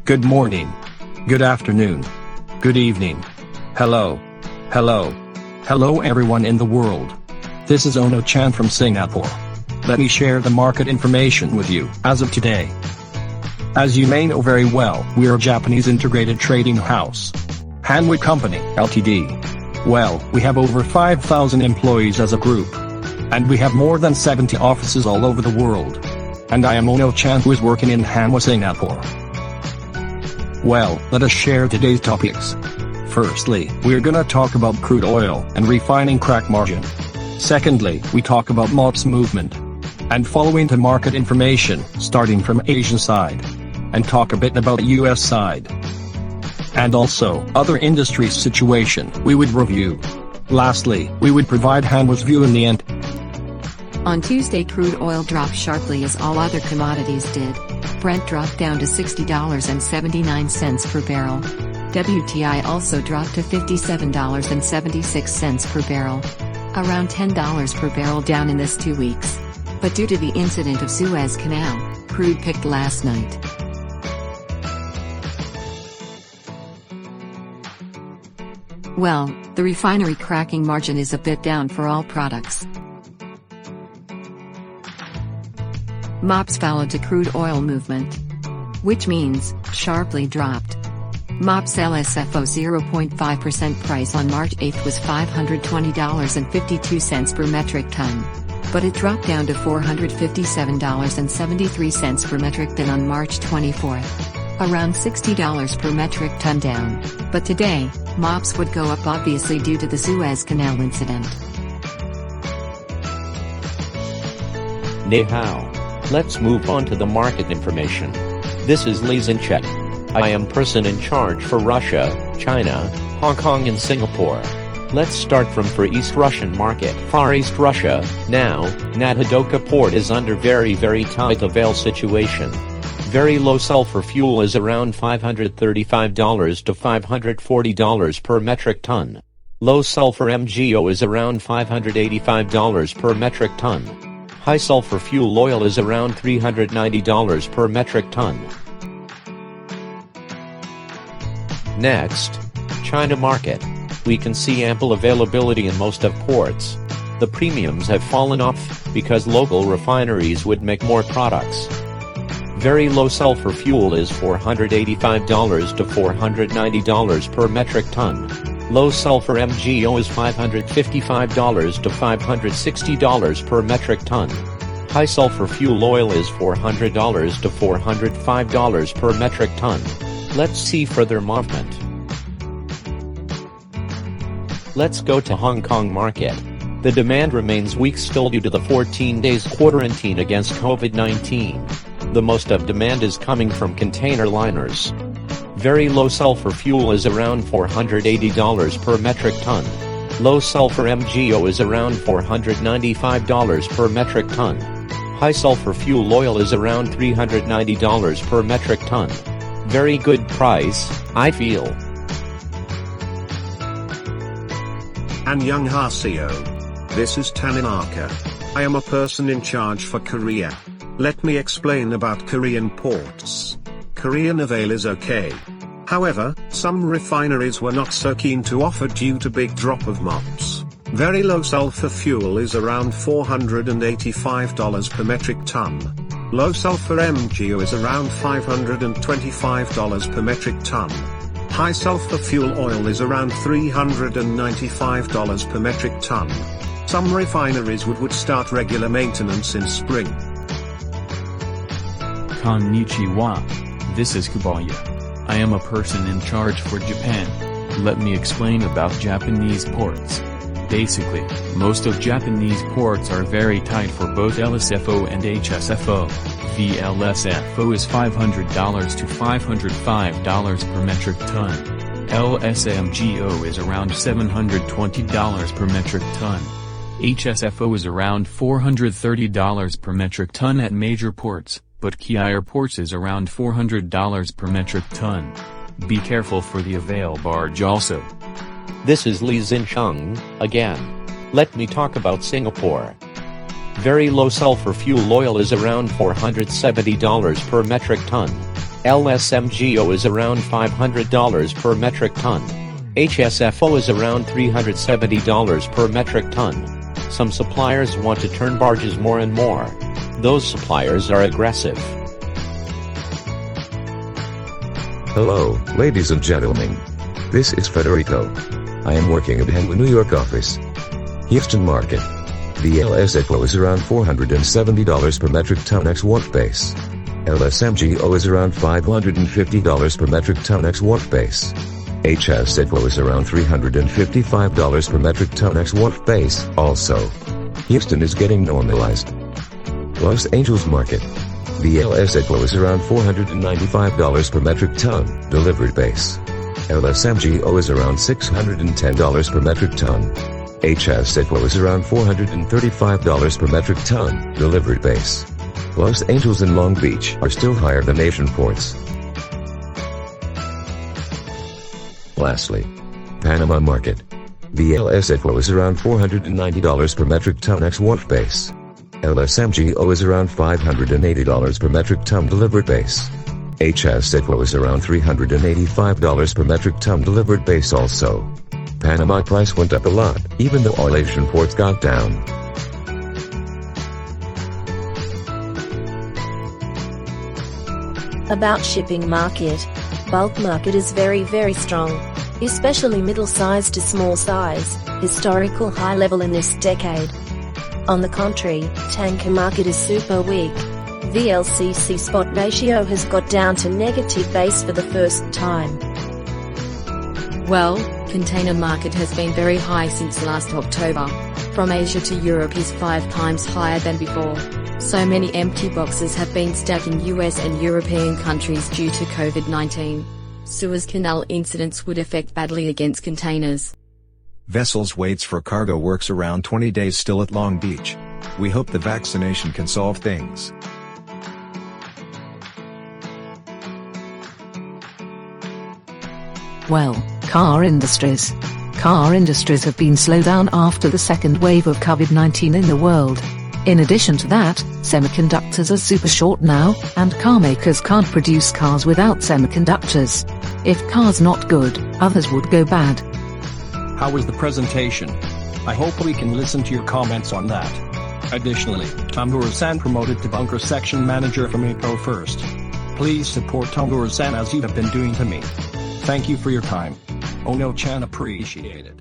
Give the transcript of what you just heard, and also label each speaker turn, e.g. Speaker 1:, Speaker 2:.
Speaker 1: Good morning. Good afternoon. Good evening. Hello. Hello. Hello everyone in the world. This is Ono-chan from Singapore. Let me share the market information with you as of today. As you may know very well, we are a Japanese integrated trading house. Hanwha Company, Ltd. Well, we have over 5,000 employees as a group. And we have more than 70 offices all over the world. And I am Ono-chan who is working in Hanwha, Singapore. Well, let us share today's topics. Firstly, we're gonna talk about crude oil and refining crack margin. Secondly, we talk about MOPS movement. And following the market information, starting from Asian side. And talk a bit about US side. And also, other industries situation, we would review. Lastly, we would provide Hanwha's view in the end.
Speaker 2: On Tuesday, crude oil dropped sharply as all other commodities did. Brent dropped down to $60.79 per barrel. WTI also dropped to $57.76 per barrel. Around $10 per barrel down in this 2 weeks. But due to the incident of Suez Canal, crude picked last night. Well, the refinery cracking margin is a bit down for all products. MOPS followed the crude oil movement, which means sharply dropped. MOPS LSFO 0.5% price on March 8 was $520.52 per metric ton. But it dropped down to $457.73 per metric ton on March 24. Around $60 per metric ton down. But today, MOPS would go up obviously due to the Suez Canal incident.
Speaker 3: Ni hao. Let's move on to the market information. This is Lee Zinchek. I am person in charge for Russia, China, Hong Kong and Singapore. Let's start from Far East Russian market. Far East Russia, now, Natadoka port is under very tight avail situation. Very low sulfur fuel is around $535 to $540 per metric ton. Low sulfur MGO is around $585 per metric ton. High sulfur fuel oil is around $390 per metric ton. Next, China market. We can see ample availability in most of ports. The premiums have fallen off because local refineries would make more products. Very low sulfur fuel is $485 to $490 per metric ton. Low sulfur MGO is $555 to $560 per metric ton. High sulfur fuel oil is $400 to $405 per metric ton. Let's see further movement. Let's go to Hong Kong market. The demand remains weak still due to the 14 days quarantine against COVID-19. The most of demand is coming from container liners. Very low sulfur fuel is around $480 per metric ton. Low sulfur MGO is around $495 per metric ton. High sulfur fuel oil is around $390 per metric ton. Very good price, I feel.
Speaker 4: Annyeonghaseyo. This is Taninaka. I am a person in charge for Korea. Let me explain about Korean ports. Korean avail is okay. However, some refineries were not so keen to offer due to big drop of MOPS. Very low sulfur fuel is around $485 per metric ton. Low sulfur MGO is around $525 per metric ton. High sulfur fuel oil is around $395 per metric ton. Some refineries would start regular maintenance in spring.
Speaker 5: Konnichiwa. This is Kubaya. I am a person in charge for Japan. Let me explain about Japanese ports. Basically, most of Japanese ports are very tight for both LSFO and HSFO. The LSFO is $500 to $505 per metric ton. LSMGO is around $720 per metric ton. HSFO is around $430 per metric ton at major ports, but key airports is around $400 per metric ton. Be careful for the avail barge also.
Speaker 3: This is Lee Zincheng, again. Let me talk about Singapore. Very low sulfur fuel oil is around $470 per metric ton. LSMGO is around $500 per metric ton. HSFO is around $370 per metric ton. Some suppliers want to turn barges more and more. Those suppliers are aggressive.
Speaker 6: Hello, ladies and gentlemen. This is Federico. I am working at the New York office. Houston market. The LSFO is around $470 per metric ton ex wharf base. LSMGO is around $550 per metric ton ex wharf base. HSFO is around $355 per metric ton ex wharf base. Also, Houston is getting normalized. Los Angeles market. The LSFO is around $495 per metric ton, delivered base. LSMGO is around $610 per metric ton. HSFO is around $435 per metric ton, delivered base. Los Angeles and Long Beach are still higher than Asian ports. Lastly, Panama market. The LSFO is around $490 per metric ton ex wharf base. LSMGO is around $580 per metric ton delivered base. HSFO is around $385 per metric ton delivered base also. Panama price went up a lot, even though all Asian ports got down.
Speaker 7: About shipping market. Bulk market is very strong. Especially middle-size to small size, historical high level in this decade. On the contrary, tanker market is super weak. VLCC spot ratio has got down to negative base for the first time.
Speaker 2: Well, container market has been very high since last October. From Asia to Europe is 5 times higher than before. So many empty boxes have been stuck in US and European countries due to COVID-19. Suez Canal incidents would affect badly against containers.
Speaker 8: Vessels waits for cargo works around 20 days still at Long Beach. We hope the vaccination can solve things.
Speaker 9: Well, car industries. Car industries have been slowed down after the second wave of COVID-19 in the world. In addition to that, semiconductors are super short now, and car makers can't produce cars without semiconductors. If cars not good, others would go bad.
Speaker 1: How was the presentation? I hope we can listen to your comments on that. Additionally, Tonguru-san promoted to bunker section manager from April 1st. Please support Tonguru-san as you have been doing to me. Thank you for your time. Ono-chan appreciate it.